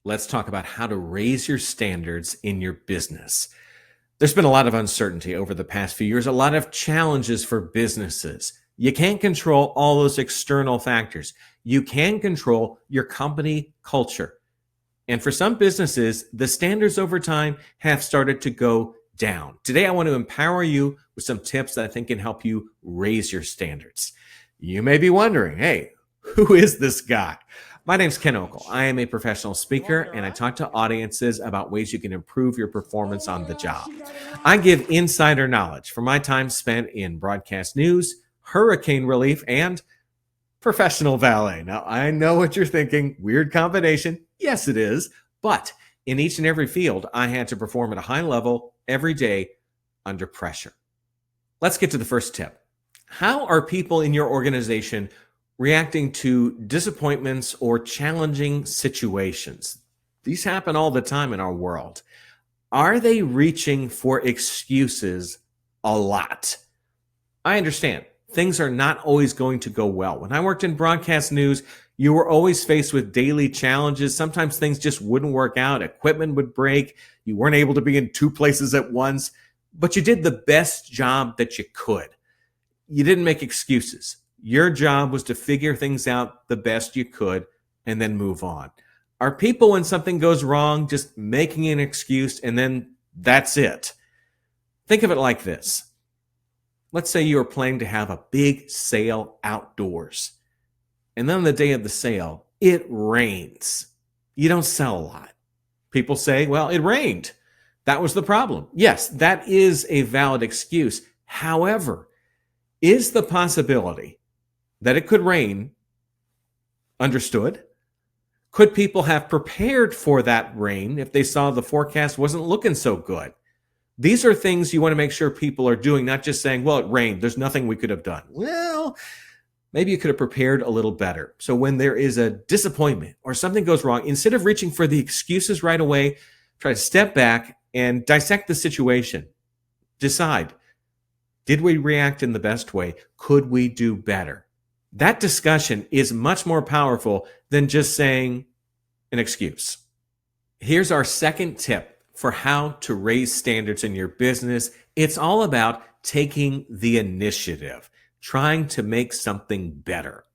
Let's talk about how to raise your standards in your business. There's been a lot of uncertainty over the past few years, a lot of challenges for businesses. You can't control all those external factors. You can control your company culture. And for some businesses, the standards over time have started to go down. Today, I want to empower you with some tips that I think can help you raise your standards. You may be wondering, hey, who is this guy? My name's Ken Okel. I am a professional speaker and I talk to audiences about ways you can improve your performance on the job. I give insider knowledge from my time spent in broadcast news, hurricane relief, and professional valet. Now, I know what you're thinking. Weird combination. Yes, it is. But in each and every field, I had to perform at a high level every day under pressure. Let's get to the first tip. How are people in your organization reacting to disappointments or challenging situations? These happen all the time in our world. Are they reaching for excuses a lot? I understand. Things are not always going to go well. When I worked in broadcast news, you were always faced with daily challenges. Sometimes things just wouldn't work out. Equipment would break. You weren't able to be in two places at once, but you did the best job that you could. You didn't make excuses. Your job was to figure things out the best you could and then move on. Are people, when something goes wrong, just making an excuse and then that's it? Think of it like this. Let's say you're planning to have a big sale outdoors. And then on the day of the sale, it rains. You don't sell a lot. People say, well, it rained. That was the problem. Yes, that is a valid excuse. However, is the possibility that it could rain understood? Could people have prepared for that rain if they saw the forecast wasn't looking so good? These are things you want to make sure people are doing, not just saying, well, it rained. There's nothing we could have done. Well, maybe you could have prepared a little better. So when there is a disappointment or something goes wrong, instead of reaching for the excuses right away, try to step back and dissect the situation. Decide, did we react in the best way? Could we do better? That discussion is much more powerful than just saying an excuse. Here's our second tip for how to raise standards in your business. It's all about taking the initiative, trying to make something better.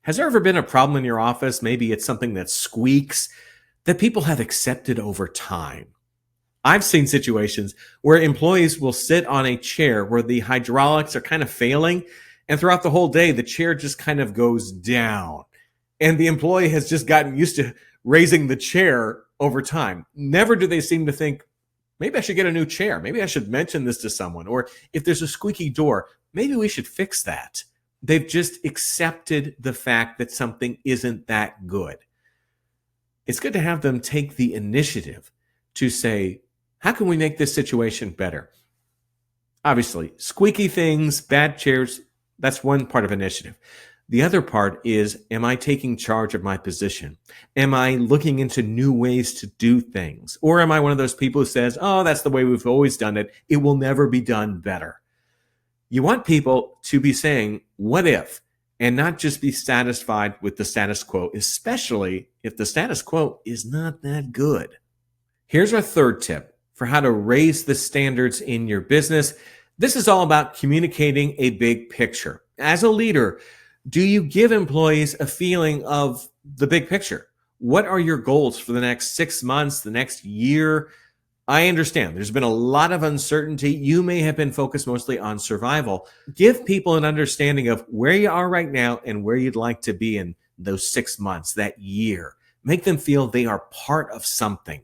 Has there ever been a problem in your office? Maybe it's something that squeaks that people have accepted over time. I've seen situations where employees will sit on a chair where the hydraulics are kind of failing, and throughout the whole day, the chair just kind of goes down. And the employee has just gotten used to raising the chair over time. Never do they seem to think, maybe I should get a new chair. Maybe I should mention this to someone. Or if there's a squeaky door, maybe we should fix that. They've just accepted the fact that something isn't that good. It's good to have them take the initiative to say, how can we make this situation better? Obviously, squeaky things, bad chairs, that's one part of initiative. The other part is, am I taking charge of my position? Am I looking into new ways to do things? Or am I one of those people who says, oh, that's the way we've always done it. It will never be done better. You want people to be saying, what if? And not just be satisfied with the status quo, especially if the status quo is not that good. Here's our third tip for how to raise the standards in your business. This is all about communicating a big picture. As a leader, do you give employees a feeling of the big picture? What are your goals for the next 6 months, the next year? I understand there's been a lot of uncertainty. You may have been focused mostly on survival. Give people an understanding of where you are right now and where you'd like to be in those 6 months, that year. Make them feel they are part of something.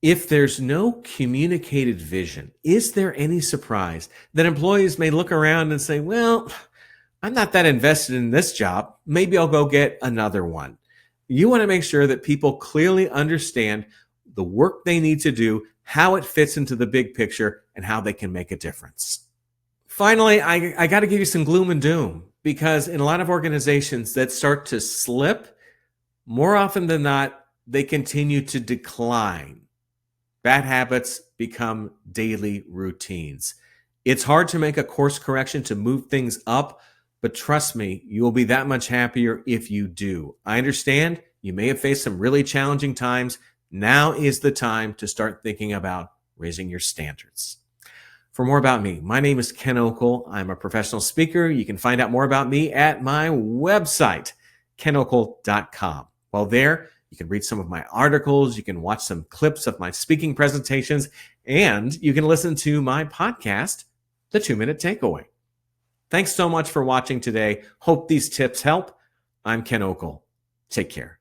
If there's no communicated vision, is there any surprise that employees may look around and say, well, I'm not that invested in this job. Maybe I'll go get another one. You want to make sure that people clearly understand the work they need to do, how it fits into the big picture, and how they can make a difference. Finally, I got to give you some gloom and doom, because in a lot of organizations that start to slip, more often than not, they continue to decline. Bad habits become daily routines. It's hard to make a course correction to move things up, but trust me, you will be that much happier if you do. I understand You may have faced some really challenging times. Now is the time to start thinking about raising your standards. For more about me, my name is Ken Okel. I'm a professional speaker. You can find out more about me at my website, kenokel.com. While there, you can read some of my articles, you can watch some clips of my speaking presentations, and you can listen to my podcast, The 2-Minute Takeaway. Thanks so much for watching today. Hope these tips help. I'm Ken Okel. Take care.